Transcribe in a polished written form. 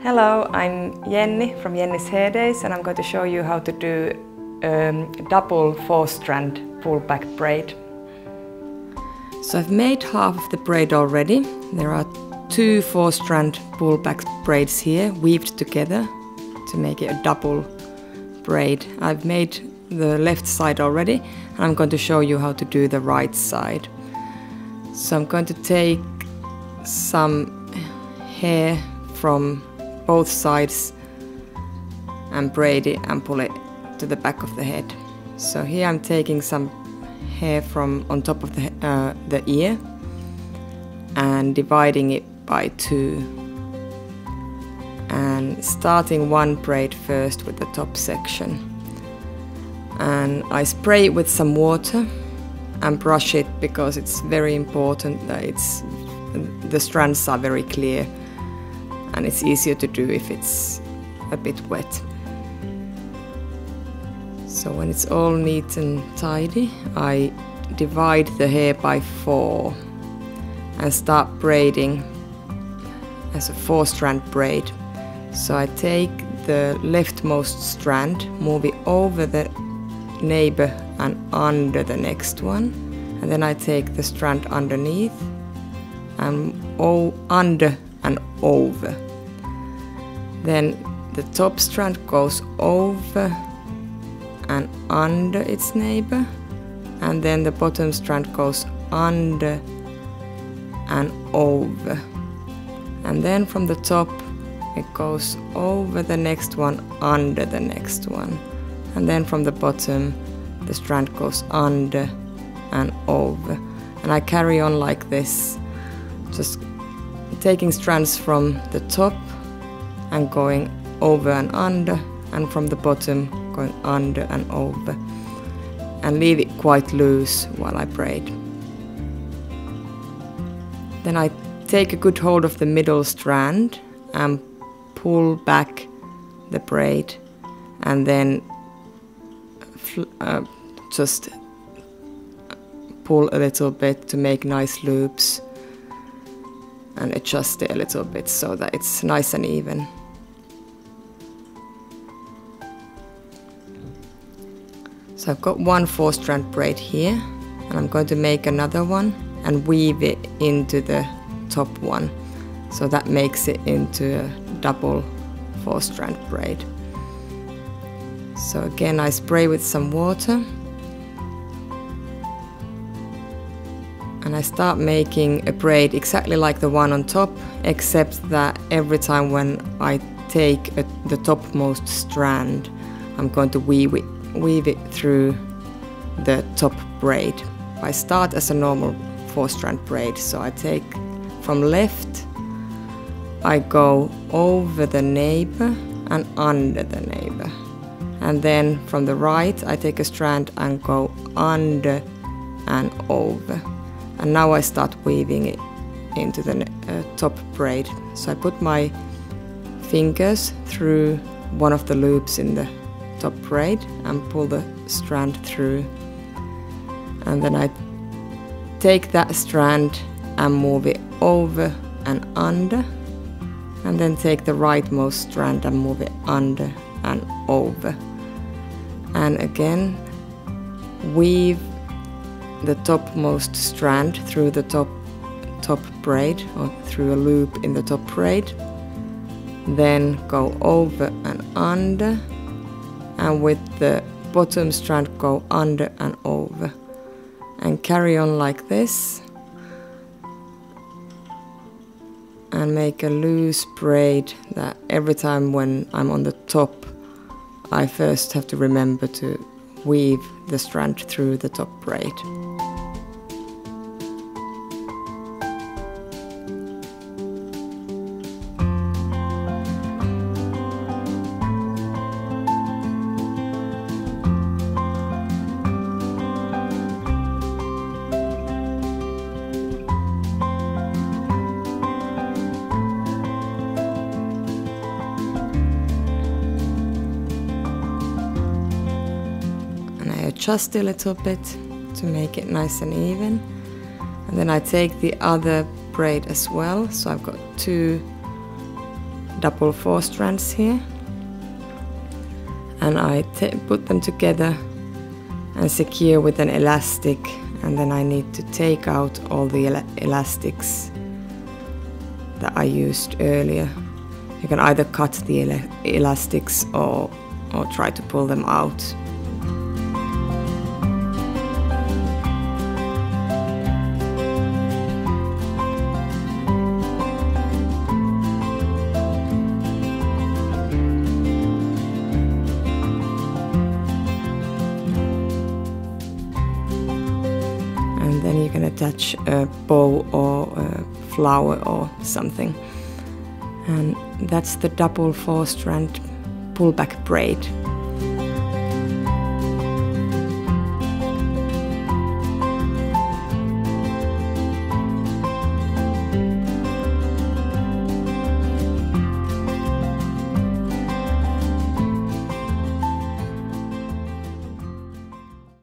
Hello, I'm Jenny from Jenny's Hair Days, and I'm going to show you how to do double 4-strand pull-back braid. So I've made half of the braid already. There are 2 4-strand pull-back braids here, weaved together to make it a double braid. I've made the left side already, and I'm going to show you how to do the right side. So I'm going to take some hair from both sides and braid it and pull it to the back of the head. So here I'm taking some hair from on top of the ear and dividing it by 2 and starting one braid first with the top section, and I spray it with some water and brush it because it's very important that the strands are very clear, and it's easier to do if it's a bit wet. So when it's all neat and tidy, I divide the hair by 4 and start braiding as a 4-strand braid. So I take the leftmost strand, move it over the neighbor and under the next one, and then I take the strand underneath and under and over. Then the top strand goes over and under its neighbor, and then the bottom strand goes under and over. And then from the top it goes over the next one, under the next one. And then from the bottom the strand goes under and over. And I carry on like this, just taking strands from the top and going over and under, and from the bottom going under and over, and leave it quite loose while I braid. Then I take a good hold of the middle strand and pull back the braid, and then just pull a little bit to make nice loops and adjust it a little bit so that it's nice and even. So I've got one 4-strand braid here, and I'm going to make another one and weave it into the top one. So that makes it into a double 4-strand braid. So again, I spray with some water and I start making a braid exactly like the one on top, except that every time when I take the topmost strand, I'm going to weave it through the top braid. I start as a normal 4-strand braid, so I take from left, I go over the neighbor and under the neighbor, and then from the right I take a strand and go under and over. And now I start weaving it into the top braid. So I put my fingers through one of the loops in the top braid and pull the strand through, and then I take that strand and move it over and under, and then take the rightmost strand and move it under and over, and again weave the topmost strand through the top braid, or through a loop in the top braid, then go over and under, and with the bottom strand go under and over, and carry on like this and make a loose braid that every time when I'm on the top I first have to remember to weave the strand through the top braid. Adjust a little bit to make it nice and even, and then I take the other braid as well. So I've got 2 double 4 strands here, and I put them together and secure with an elastic, and then I need to take out all the elastics that I used earlier. You can either cut the elastics or try to pull them out. And then you can attach a bow or a flower or something. And that's the double 4 strand pullback braid.